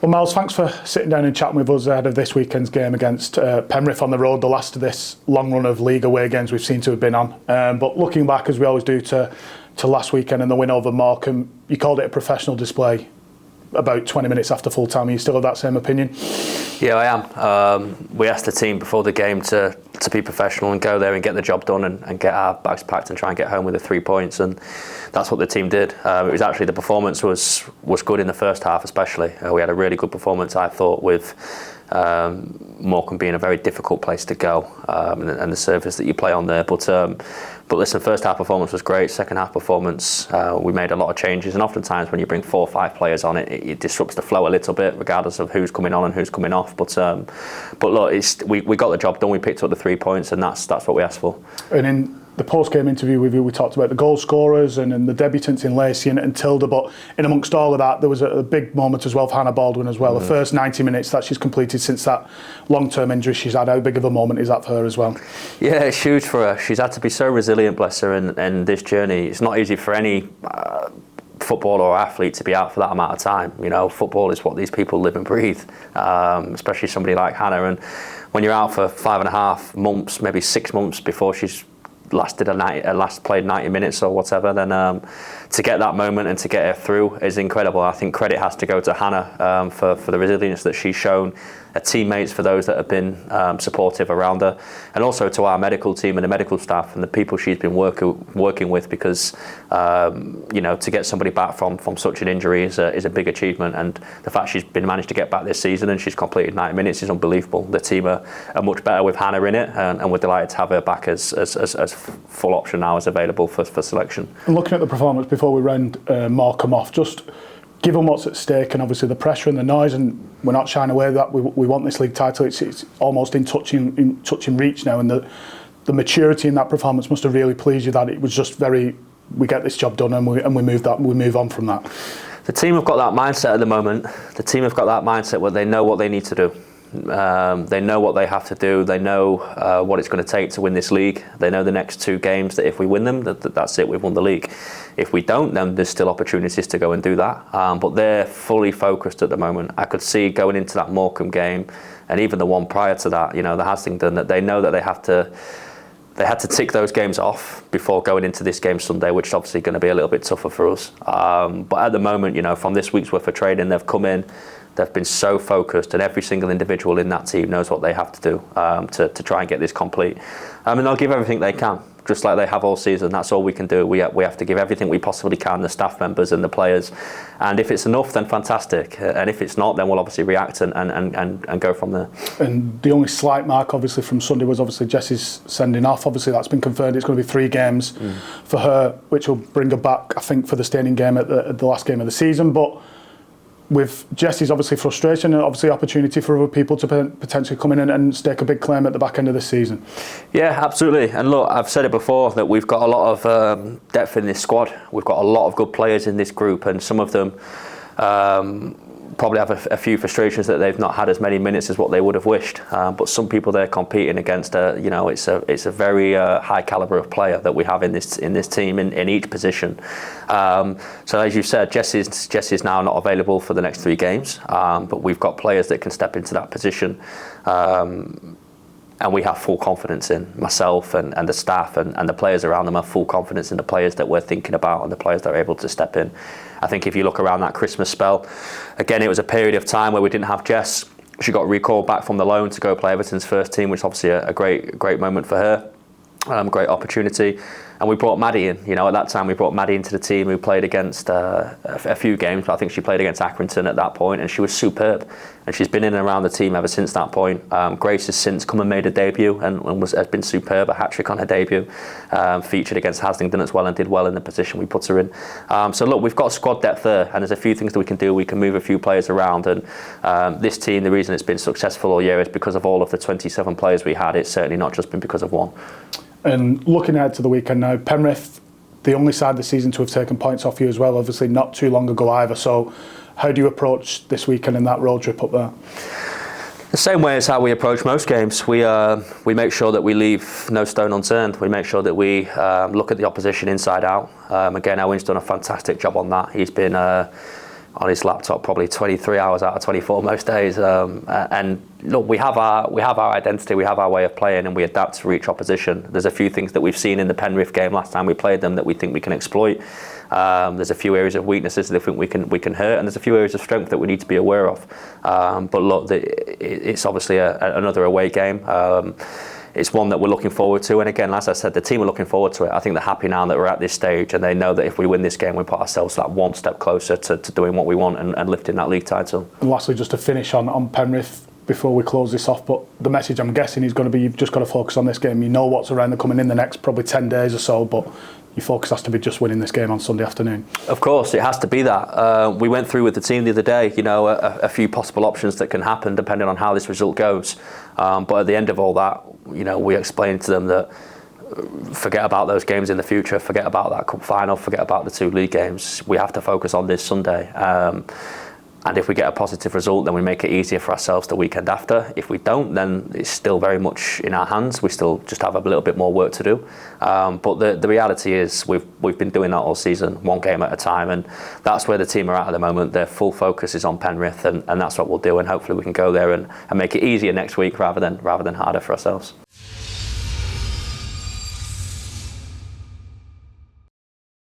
Well, Miles, thanks for sitting down and chatting with us ahead of this weekend's game against Penrith on the road, the last of this long run of league away games we've seen to have been on. But looking back, as we always do, to last weekend and the win over Morecambe, you called it a professional display about 20 minutes after full time. Are you still of that same opinion? Yeah, I am. We asked the team before the game to be professional and go there and get the job done and get our bags packed and try and get home with the 3 points, and that's what the team did. It was actually, the performance was good in the first half especially. We had a really good performance, I thought, with Morecambe being a very difficult place to go, and the surface that you play on there. But listen, first half performance was great. Second half performance, we made a lot of changes, and oftentimes when you bring 4 or 5 players on, it disrupts the flow a little bit, regardless of who's coming on and who's coming off. But look, we got the job done. We picked up the 3 points, and that's what we asked for. And in the post-game interview with you, we talked about the goal scorers and the debutants in Lacey and Tilda, but in amongst all of that, there was a big moment as well for Hannah Baldwin as well. The first 90 minutes that she's completed since that long-term injury she's had, how big of a moment is that for her as well? Yeah, it's huge for her. She's had to be so resilient, bless her, and this journey. It's not easy for any footballer or athlete to be out for that amount of time. You know, football is what these people live and breathe, especially somebody like Hannah. And when you're out for 5.5 months, maybe 6 months before she's last played 90 minutes or whatever, then to get that moment and to get her through is incredible. I think credit has to go to Hannah for the resilience that she's shown, her teammates, for those that have been supportive around her, and also to our medical team and the medical staff and the people she's been working with, because you know, to get somebody back from such an injury is a big achievement, and the fact she's managed to get back this season and she's completed 90 minutes is unbelievable. The team are much better with Hannah in it, and we're delighted to have her back as full option now is available for selection. And looking at the performance before we round Morecambe off, just given what's at stake and obviously the pressure and the noise, and we're not shying away that we want this league title, it's almost in touching reach now, and the maturity in that performance must have really pleased you, that it was just we get this job done and we move on from that. The team have got that mindset at the moment. The team have got that mindset where they know what they need to do. They know what they have to do. They know what it's going to take to win this league. They know the next 2 games, that if we win them, that's it, we've won the league. If we don't, then there's still opportunities to go and do that. But they're fully focused at the moment. I could see going into that Morecambe game, and even the one prior to that, you know, the Haslington, that they know that they had to tick those games off before going into this game Sunday, which is obviously going to be a little bit tougher for us. But at the moment, you know, from this week's worth of training, they've come in, they've been so focused, and every single individual in that team knows what they have to do to try and get this complete. And they'll give everything they can, just like they have all season. That's all we can do. We have to give everything we possibly can, the staff members and the players. And if it's enough, then fantastic. And if it's not, then we'll obviously react and go from there. And the only slight mark, obviously, from Sunday was obviously Jessie's sending off. Obviously, that's been confirmed. It's going to be 3 games for her, which will bring her back, I think, for the staying game at the last game of the season. But with Jessie's obviously frustration and obviously opportunity for other people to potentially come in and stake a big claim at the back end of this season. Yeah, absolutely. And look, I've said it before that we've got a lot of depth in this squad. We've got a lot of good players in this group, and some of them probably have a few frustrations that they've not had as many minutes as what they would have wished. But some people they're competing against, you know, it's a very high caliber of player that we have in this team in each position. So as you said, Jessie's now not available for the next 3 games, but we've got players that can step into that position. And we have full confidence in myself and the staff and the players around them have full confidence in the players that we're thinking about and the players that are able to step in. I think if you look around that Christmas spell, again, it was a period of time where we didn't have Jess. She got recalled back from the loan to go play Everton's first team, which is obviously a great moment for her. Great opportunity. And we brought Maddie in. You know, at that time we brought Maddie into the team, who played against a few games, but I think she played against Accrington at that point, and she was superb. And she's been in and around the team ever since that point. Grace has since come and made a debut and has been superb, a hat-trick on her debut. Featured against Haslington as well and did well in the position we put her in. So look, we've got squad depth there, and there's a few things that we can do. We can move a few players around, and this team, the reason it's been successful all year is because of all of the 27 players we had. It's certainly not just been because of one. And looking ahead to the weekend now, Penrith, the only side this season to have taken points off you as well, obviously not too long ago either. So how do you approach this weekend in that road trip up there? The same way as how we approach most games. We make sure that we leave no stone unturned. We make sure that we look at the opposition inside out. Again, Owen's done a fantastic job on that. He's been on his laptop probably 23 hours out of 24 most days. And look, we have our identity, we have our way of playing, and we adapt to each opposition. There's a few things that we've seen in the Penrith game last time we played them that we think we can exploit. There's a few areas of weaknesses that I think we can hurt, and there's a few areas of strength that we need to be aware of. But look, it's obviously another away game. It's one that we're looking forward to, and again, as I said, the team are looking forward to it. I think they're happy now that we're at this stage, and they know that if we win this game, we put ourselves that one step closer to doing what we want and lifting that league title. And lastly, just to finish on Penrith before we close this off, but the message I'm guessing is going to be you've just got to focus on this game. You know what's around the coming in the next probably 10 days or so, but your focus has to be just winning this game on Sunday afternoon. Of course, it has to be that. We went through with the team the other day, a few possible options that can happen depending on how this result goes. But at the end of all that, we explained to them that forget about those games in the future, forget about that cup final, forget about the 2 league games. We have to focus on this Sunday. And if we get a positive result, then we make it easier for ourselves the weekend after. If we don't, then it's still very much in our hands. We still just have a little bit more work to do. But the reality is we've been doing that all season, one game at a time, and that's where the team are at the moment. Their full focus is on Penrith, and that's what we'll do. And hopefully we can go there and make it easier next week rather than harder for ourselves.